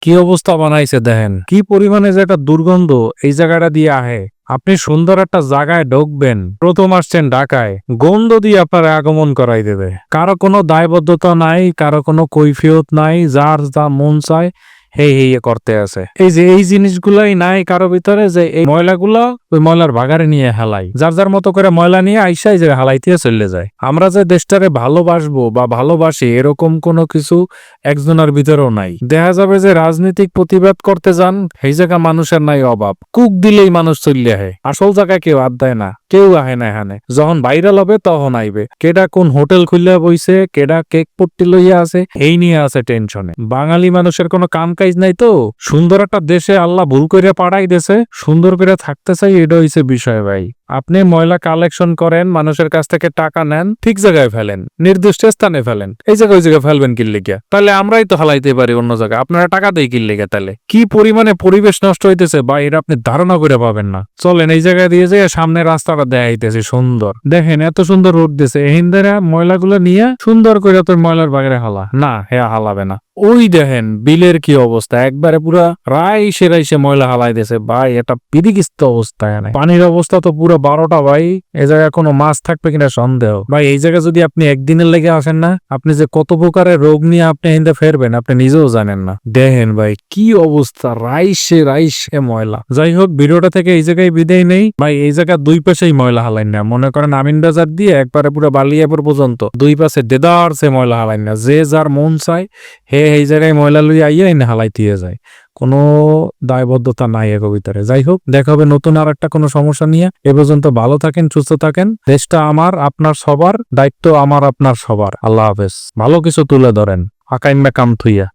কি অবস্থা বানাইছে দেখেন, কি পরিমাণে যে একটা দুর্গন্ধ এই জায়গাটা দিয়ে আহে। আপনি সুন্দর একটা জায়গায় ঢুকবেন, প্রথম আসছেন ঢাকায়, গন্ধ দিয়ে আপনার আগমন করাই দেবে। কারো কোনো দায়বদ্ধতা নাই, কারো কোনো কৈফিয়ত নাই, যার যা মন চায় হেই হেই করতে আছে। এই যে এই জিনিসগুলাই নাই কারো ভিতরে, যে এই ময়লাগুলো ওই ময়লার ভাগারে নিয়ে হেলাই, যার যার মতো করে ময়লা নিয়ে আইসাই যে হালাইতে চলে যায়। আমরা যে দেশটারে ভালোবাসবো বা ভালোবাসি এরকম কোনো কিছু একজনের ভিতরেও নাই। দেখা যাবে যে রাজনৈতিক প্রতিবাদ করতে যান, সেই জায়গা মানুষের নাই অভাব, কুক দিলেই মানুষ চলে আহে। আসল জায়গায় কেউ হাত দেয় না, কেউ আহে না এখানে। যখন ভাইরাল হবে তখন আইবে। কেডা কোন হোটেল খুললে বইছে, কেডা কেক পট্টি লইয়া আছে, এই নিয়ে আছে টেনশনে। বাঙালি মানুষের কোনো কাম কাজ নাই তো। সুন্দর একটা দেশে আল্লাহ ভুল করে পাঠাই দেছে, সুন্দর করে থাকতে চাই, এটা হইছে বিষয় ভাই। আপনি ময়লা কালেকশন করেন, মানুষের কাছ থেকে টাকা নেন, ঠিক জায়গায় ফেলেন, নির্দিষ্ট স্থানে ফেলেন। এই জায়গায় ওই জায়গায় ফেলবেন কি লিগা? তাহলে আমরাই তো হালাইতে পারি অন্য জায়গায়, আপনারা টাকা দেই কি লিগা? তাহলে কি পরিমাণে পরিবেশ নষ্ট হইতেছে বা এটা আপনি ধারণা করে পাবেন না। চলেন এই জায়গায় দিয়ে যে সামনে রাস্তাটা দেখাইতেছে সুন্দর, দেখেন এত সুন্দর রোড দিছে, হিন্দারা ময়লাগুলো নিয়ে সুন্দর করে তোর ময়লার বাগেরে হালা না, হ্যাঁ হালাবে না। ওই দেখেন বিলের কি অবস্থা, একবারে পুরা রাইসে রাইসে ময়লা হালাই দিয়েছে ভাই। এটা বিদিকিস্ত অবস্থা। পানির অবস্থা তো পুরো 12টা ভাই। এই জায়গায় কোনো মাছ থাকবে কিনা সন্দেহ ভাই। এই জায়গায় যদি আপনি একদিনের লেগে আসেন না, আপনি যে কত প্রকারের রোগ নিয়ে আপনি হিন্দে ফেরবেন আপনি নিজেও জানেন না। দেখেন ভাই কি অবস্থা, রাইসে রাইসে ময়লা। যাই হোক, ভিডিওটা থেকে এই জায়গায় বিদায় নেই ভাই। এই জায়গা দুই পাশেই ময়লা হালাইন না, মনে করেন আমিন বাজার দিয়ে একবারে পুরো বালিয়াপুর পর্যন্ত দুই পাশে দেদার সে ময়লা হালাইন না। যে যার মন চায় হে এই জায়গায় ময়লা লইয়া আইয়া এনে হালাই দিয়ে যায়, কোনো দায়বদ্ধতা নাই এর ভিতরে। যাই হোক, দেখা হবে নতুন আর একটা কোনো সমস্যা নিয়ে। এ পর্যন্ত ভালো থাকেন, সুস্থ থাকেন। দেশটা আমার, আপনার সবার, দায়িত্ব আমার, আপনার সবার। আল্লাহ হাফেজ। ভালো কিছু তুলে ধরেন, আকাইম্বা কাম থুইয়া।